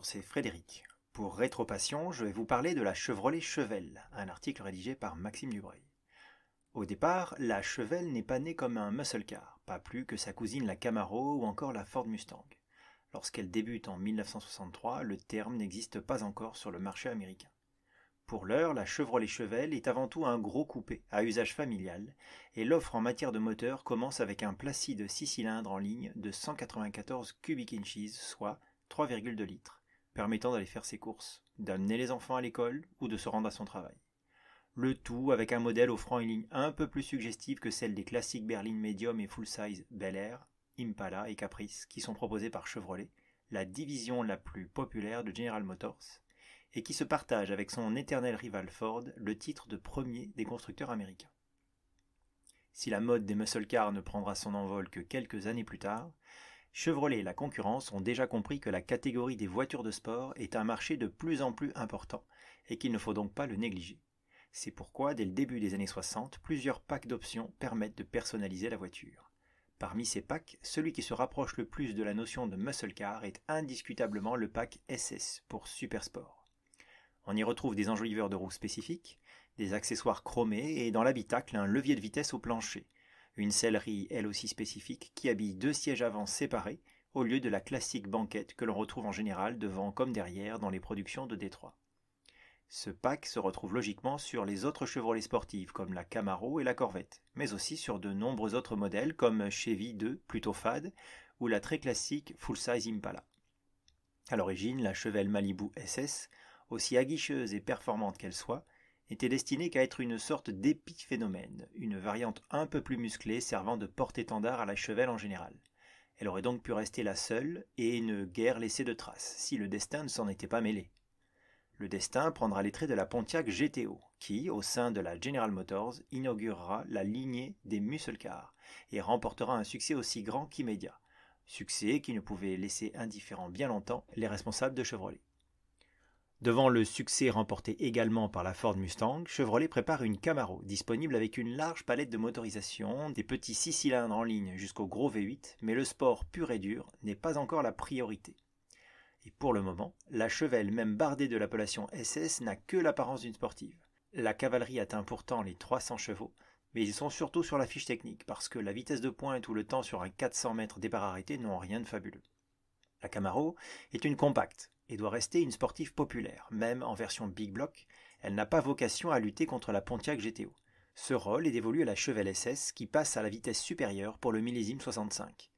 Bonjour, c'est Frédéric. Pour Rétropassion, je vais vous parler de la Chevrolet Chevelle, un article rédigé par Maxime Dubreuil. Au départ, la Chevelle n'est pas née comme un muscle car, pas plus que sa cousine la Camaro ou encore la Ford Mustang. Lorsqu'elle débute en 1963, le terme n'existe pas encore sur le marché américain. Pour l'heure, la Chevrolet Chevelle est avant tout un gros coupé à usage familial et l'offre en matière de moteur commence avec un Placide 6 cylindres en ligne de 194 cubic inches, soit 3,2 litres, permettant d'aller faire ses courses, d'amener les enfants à l'école ou de se rendre à son travail. Le tout avec un modèle offrant une ligne un peu plus suggestive que celle des classiques berlines médium et full-size Bel Air, Impala et Caprice qui sont proposés par Chevrolet, la division la plus populaire de General Motors, et qui se partage avec son éternel rival Ford le titre de premier des constructeurs américains. Si la mode des muscle cars ne prendra son envol que quelques années plus tard, Chevrolet et la concurrence ont déjà compris que la catégorie des voitures de sport est un marché de plus en plus important et qu'il ne faut donc pas le négliger. C'est pourquoi, dès le début des années 60, plusieurs packs d'options permettent de personnaliser la voiture. Parmi ces packs, celui qui se rapproche le plus de la notion de muscle car est indiscutablement le pack SS pour Super Sport. On y retrouve des enjoliveurs de roues spécifiques, des accessoires chromés et dans l'habitacle un levier de vitesse au plancher, une sellerie elle aussi spécifique qui habille deux sièges avant séparés au lieu de la classique banquette que l'on retrouve en général devant comme derrière dans les productions de Détroit. Ce pack se retrouve logiquement sur les autres Chevrolet sportives comme la Camaro et la Corvette, mais aussi sur de nombreux autres modèles comme Chevy 2 plutôt fade ou la très classique full-size Impala. À l'origine, la Chevelle Malibu SS, aussi aguicheuse et performante qu'elle soit, était destinée qu'à être une sorte d'épiphénomène, une variante un peu plus musclée servant de porte-étendard à la Chevelle en général. Elle aurait donc pu rester la seule et ne guère laisser de traces, si le destin ne s'en était pas mêlé. Le destin prendra les traits de la Pontiac GTO, qui, au sein de la General Motors, inaugurera la lignée des muscle cars et remportera un succès aussi grand qu'immédiat. Succès qui ne pouvait laisser indifférents bien longtemps les responsables de Chevrolet. Devant le succès remporté également par la Ford Mustang, Chevrolet prépare une Camaro, disponible avec une large palette de motorisation, des petits 6 cylindres en ligne jusqu'au gros V8, mais le sport pur et dur n'est pas encore la priorité. Et pour le moment, la Chevelle, même bardée de l'appellation SS, n'a que l'apparence d'une sportive. La cavalerie atteint pourtant les 300 chevaux, mais ils sont surtout sur la fiche technique, parce que la vitesse de pointe ou le temps sur un 400 mètres départ arrêté n'ont rien de fabuleux. La Camaro est une compacte et doit rester une sportive populaire, même en version Big Block, elle n'a pas vocation à lutter contre la Pontiac GTO. Ce rôle est dévolu à la Chevelle SS qui passe à la vitesse supérieure pour le millésime 65.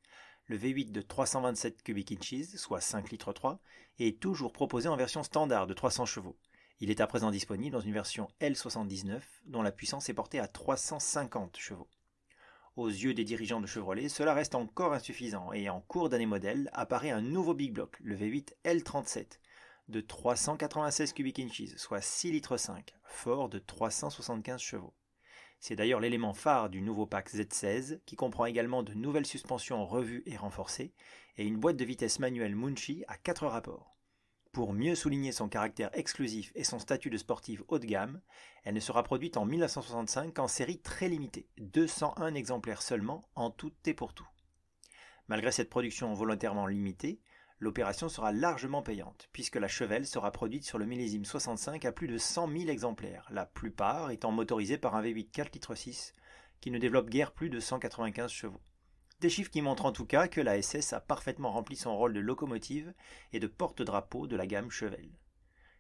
Le V8 de 327 cubic inches, soit 5 litres 3, est toujours proposé en version standard de 300 chevaux. Il est à présent disponible dans une version L79 dont la puissance est portée à 350 chevaux. Aux yeux des dirigeants de Chevrolet, cela reste encore insuffisant et en cours d'année modèle apparaît un nouveau Big Block, le V8 L37, de 396 cubic inches, soit 6 litres 5, fort de 375 chevaux. C'est d'ailleurs l'élément phare du nouveau pack Z16 qui comprend également de nouvelles suspensions revues et renforcées et une boîte de vitesse manuelle Munchie à 4 rapports. Pour mieux souligner son caractère exclusif et son statut de sportive haut de gamme, elle ne sera produite en 1965 qu'en série très limitée, 201 exemplaires seulement en tout et pour tout. Malgré cette production volontairement limitée, l'opération sera largement payante, puisque la Chevelle sera produite sur le millésime 65 à plus de 100 000 exemplaires, la plupart étant motorisés par un V8 4 litres 6 qui ne développe guère plus de 195 chevaux. Des chiffres qui montrent en tout cas que la SS a parfaitement rempli son rôle de locomotive et de porte-drapeau de la gamme Chevelle.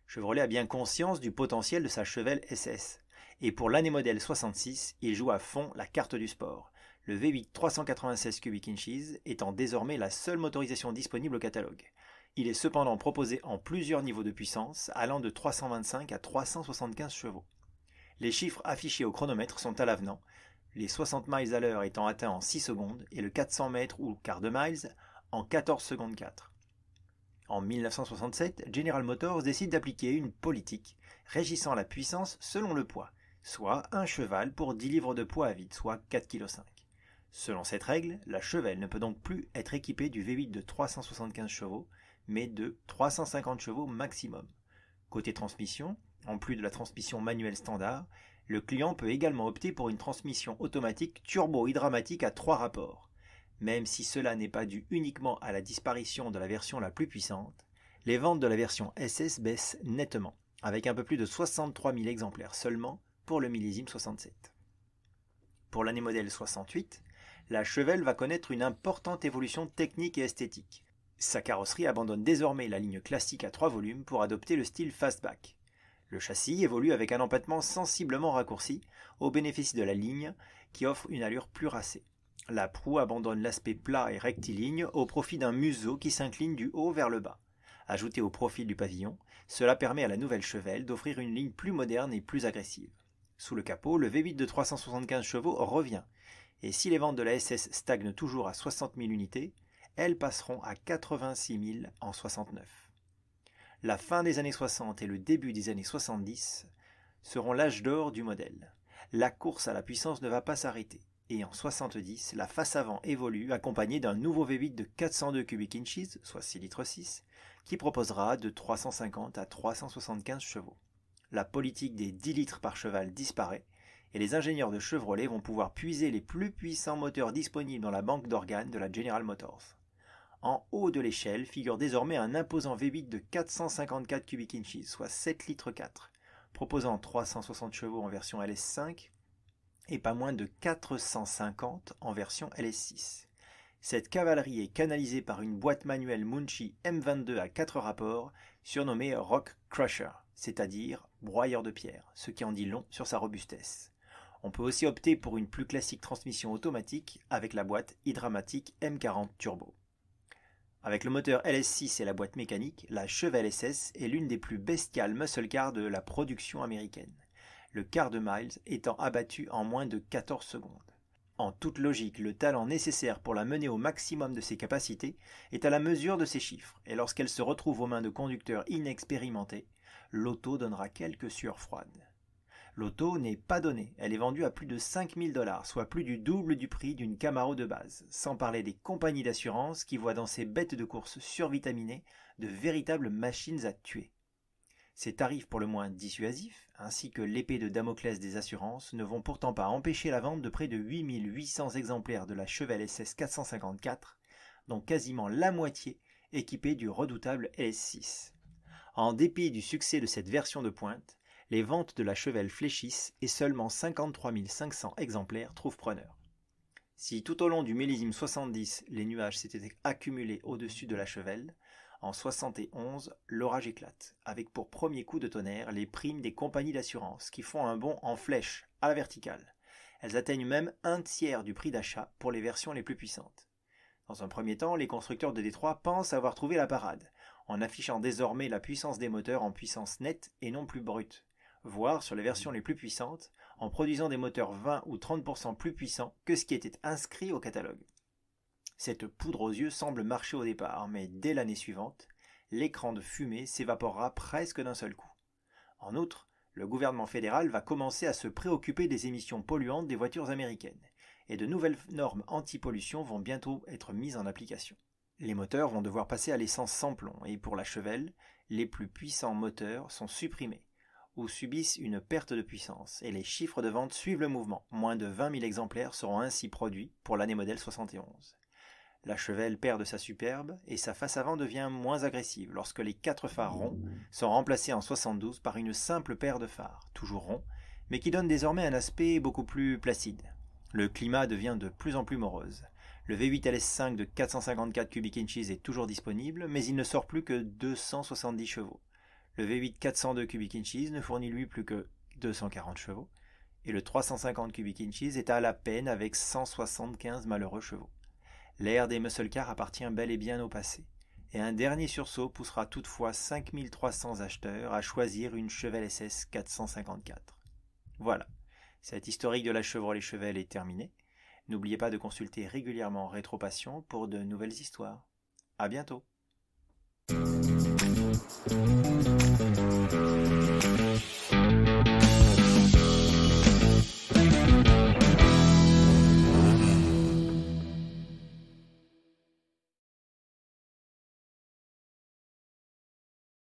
Chevrolet a bien conscience du potentiel de sa Chevelle SS, et pour l'année modèle 66, il joue à fond la carte du sport, le V8 396 cubic inches étant désormais la seule motorisation disponible au catalogue. Il est cependant proposé en plusieurs niveaux de puissance, allant de 325 à 375 chevaux. Les chiffres affichés au chronomètre sont à l'avenant, les 60 miles à l'heure étant atteints en 6 secondes et le 400 mètres ou quart de miles en 14 secondes 4. En 1967, General Motors décide d'appliquer une politique régissant la puissance selon le poids, soit un cheval pour 10 livres de poids à vide, soit 4,5 kg. Selon cette règle, la Chevelle ne peut donc plus être équipée du V8 de 375 chevaux, mais de 350 chevaux maximum. Côté transmission, en plus de la transmission manuelle standard, le client peut également opter pour une transmission automatique turbo-hydramatique à 3 rapports. Même si cela n'est pas dû uniquement à la disparition de la version la plus puissante, Les ventes de la version SS baissent nettement, avec un peu plus de 63 000 exemplaires seulement pour le millésime 67. Pour l'année modèle 68, la Chevelle va connaître une importante évolution technique et esthétique. Sa carrosserie abandonne désormais la ligne classique à 3 volumes pour adopter le style fastback. Le châssis évolue avec un empattement sensiblement raccourci au bénéfice de la ligne qui offre une allure plus racée. La proue abandonne l'aspect plat et rectiligne au profit d'un museau qui s'incline du haut vers le bas. Ajouté au profil du pavillon, cela permet à la nouvelle Chevelle d'offrir une ligne plus moderne et plus agressive. Sous le capot, le V8 de 375 chevaux revient, et si les ventes de la SS stagnent toujours à 60 000 unités, elles passeront à 86 000 en 69. La fin des années 60 et le début des années 70 seront l'âge d'or du modèle. La course à la puissance ne va pas s'arrêter, et en 70, la face avant évolue accompagnée d'un nouveau V8 de 402 cubic inches, soit 6 litres 6, qui proposera de 350 à 375 chevaux. La politique des 10 litres par cheval disparaît, et les ingénieurs de Chevrolet vont pouvoir puiser les plus puissants moteurs disponibles dans la banque d'organes de la General Motors. En haut de l'échelle figure désormais un imposant V8 de 454 cubic inches, soit 7 litres 4, proposant 360 chevaux en version LS5 et pas moins de 450 en version LS6. Cette cavalerie est canalisée par une boîte manuelle Munchie M22 à 4 rapports, surnommée Rock Crusher, c'est-à-dire broyeur de pierre, ce qui en dit long sur sa robustesse. On peut aussi opter pour une plus classique transmission automatique avec la boîte Hydramatic M40 Turbo. Avec le moteur LS6 et la boîte mécanique, la Chevelle SS est l'une des plus bestiales muscle cars de la production américaine, le quart de miles étant abattu en moins de 14 secondes. En toute logique, le talent nécessaire pour la mener au maximum de ses capacités est à la mesure de ses chiffres, et lorsqu'elle se retrouve aux mains de conducteurs inexpérimentés, l'auto donnera quelques sueurs froides. L'auto n'est pas donnée, elle est vendue à plus de 5 000 $, soit plus du double du prix d'une Camaro de base, sans parler des compagnies d'assurance qui voient dans ces bêtes de course survitaminées de véritables machines à tuer. Ces tarifs pour le moins dissuasifs, ainsi que l'épée de Damoclès des assurances, ne vont pourtant pas empêcher la vente de près de 8 800 exemplaires de la Chevelle SS 454, dont quasiment la moitié équipée du redoutable LS6. En dépit du succès de cette version de pointe, les ventes de la Chevelle fléchissent et seulement 53 500 exemplaires trouvent preneur. Si tout au long du millésime 70, les nuages s'étaient accumulés au-dessus de la Chevelle, en 71, l'orage éclate, avec pour premier coup de tonnerre les primes des compagnies d'assurance qui font un bond en flèche, à la verticale. Elles atteignent même un tiers du prix d'achat pour les versions les plus puissantes. Dans un premier temps, les constructeurs de Détroit pensent avoir trouvé la parade, en affichant désormais la puissance des moteurs en puissance nette et non plus brute, voire sur les versions les plus puissantes, en produisant des moteurs 20 ou 30% plus puissants que ce qui était inscrit au catalogue. Cette poudre aux yeux semble marcher au départ, mais dès l'année suivante, l'écran de fumée s'évaporera presque d'un seul coup. En outre, le gouvernement fédéral va commencer à se préoccuper des émissions polluantes des voitures américaines, et de nouvelles normes anti-pollution vont bientôt être mises en application. Les moteurs vont devoir passer à l'essence sans plomb, et pour la Chevelle, les plus puissants moteurs sont supprimés, ou subissent une perte de puissance, et les chiffres de vente suivent le mouvement. Moins de 20 000 exemplaires seront ainsi produits pour l'année modèle 71. La Chevelle perd de sa superbe et sa face avant devient moins agressive lorsque les 4 phares ronds sont remplacés en 72 par une simple paire de phares, toujours ronds, mais qui donne désormais un aspect beaucoup plus placide. Le climat devient de plus en plus morose. Le V8 LS5 de 454 cubic inches est toujours disponible, mais il ne sort plus que 270 chevaux. Le V8 402 cubic inches ne fournit lui plus que 240 chevaux, et le 350 cubic inches est à la peine avec 175 malheureux chevaux. L'ère des muscle cars appartient bel et bien au passé, et un dernier sursaut poussera toutefois 5300 acheteurs à choisir une Chevelle SS 454. Voilà, cette historique de la Chevrolet Chevelle est terminée. N'oubliez pas de consulter régulièrement Rétropassion pour de nouvelles histoires. À bientôt.